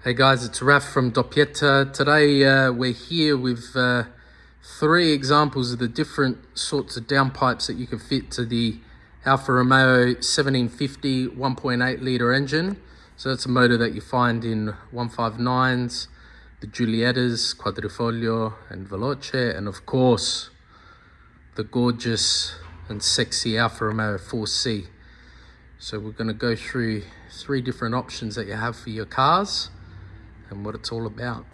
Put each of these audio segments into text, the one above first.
Hey guys, it's Raf from Doppietta. Today we're here with 3 examples of the different sorts of downpipes that you can fit to the Alfa Romeo 1750 1.8 litre engine. So that's a motor that you find in 159s, the Giuliettas, Quadrifoglio and Veloce, and of course the gorgeous and sexy Alfa Romeo 4C. So we're going to go through 3 different options that you have for your cars and what it's all about.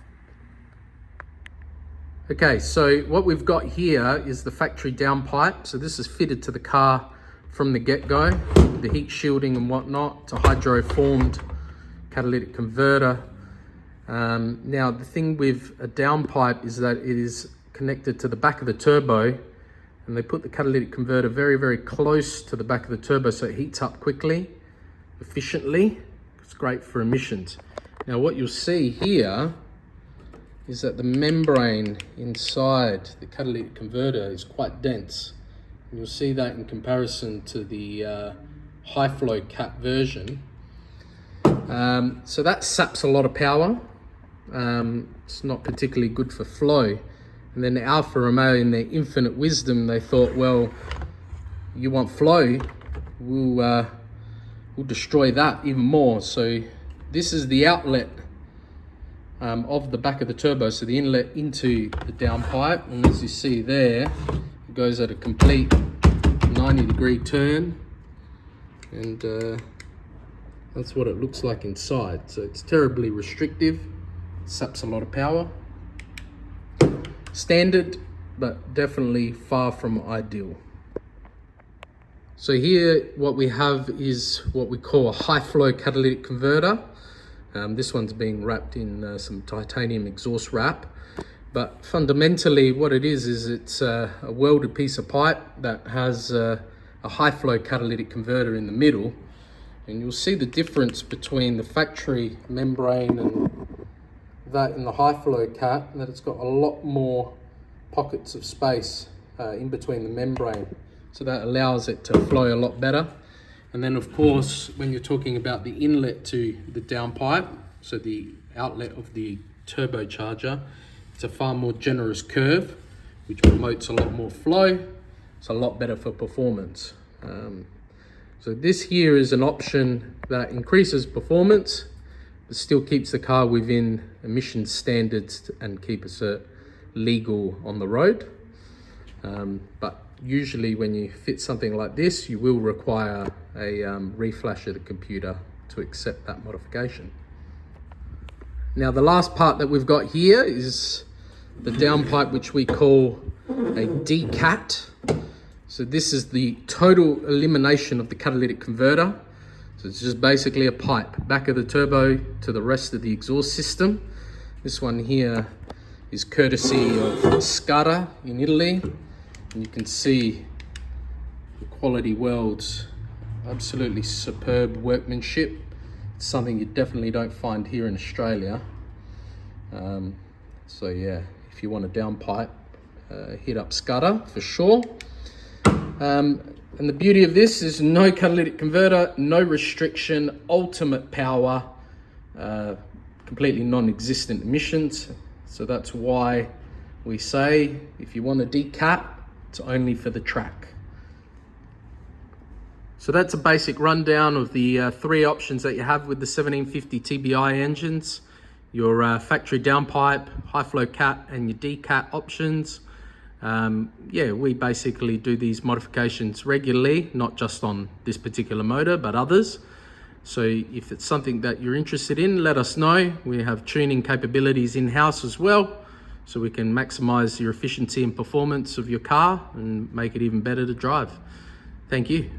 Okay, so what we've got here is the factory downpipe. So this is fitted to the car from the get-go, the heat shielding and whatnot. It's a hydro-formed catalytic converter. Now the thing with a downpipe is that it is connected to the back of the turbo, and they put the catalytic converter very, very close to the back of the turbo so it heats up quickly, efficiently. It's great for emissions. Now what you'll see here is that the membrane inside the catalytic converter is quite dense. And you'll see that in comparison to the high flow cat version. So that saps a lot of power. It's not particularly good for flow. And then the Alfa Romeo, in their infinite wisdom, they thought, well, you want flow, we'll destroy that even more. So this is the outlet of the back of the turbo, so the inlet into the downpipe. And as you see there, it goes at a complete 90-degree turn. And that's what it looks like inside. So it's terribly restrictive, saps a lot of power. Standard, but definitely far from ideal. So here what we have is what we call a high flow catalytic converter. This one's being wrapped in some titanium exhaust wrap, but fundamentally what it is it's a welded piece of pipe that has a high flow catalytic converter in the middle. And you'll see the difference between the factory membrane and that in the high flow cat, that it's got a lot more pockets of space in between the membrane. So that allows it to flow a lot better. And then of course, when you're talking about the inlet to the downpipe, so the outlet of the turbocharger, it's a far more generous curve, which promotes a lot more flow. It's a lot better for performance. So this here is an option that increases performance, but still keeps the car within emission standards and keeps it legal on the road. But usually when you fit something like this, you will require a reflash of the computer to accept that modification. Now the last part that we've got here is the downpipe, which we call a Decat. So this is the total elimination of the catalytic converter. So it's just basically a pipe, back of the turbo to the rest of the exhaust system. This one here is courtesy of Scada in Italy. And you can see the quality welds, absolutely superb workmanship. It's something you definitely don't find here in Australia. So yeah, if you want a downpipe, hit up Scada for sure. And the beauty of this is no catalytic converter, no restriction, ultimate power, completely non-existent emissions. So that's why we say if you want a Decat, it's only for the track. So that's a basic rundown of the 3 options that you have with the 1750 TBI engines. Your factory downpipe, high flow cat and your Decat options. Yeah, we basically do these modifications regularly, not just on this particular motor, but others. So if it's something that you're interested in, let us know. We have tuning capabilities in-house as well, so we can maximize your efficiency and performance of your car and make it even better to drive. Thank you.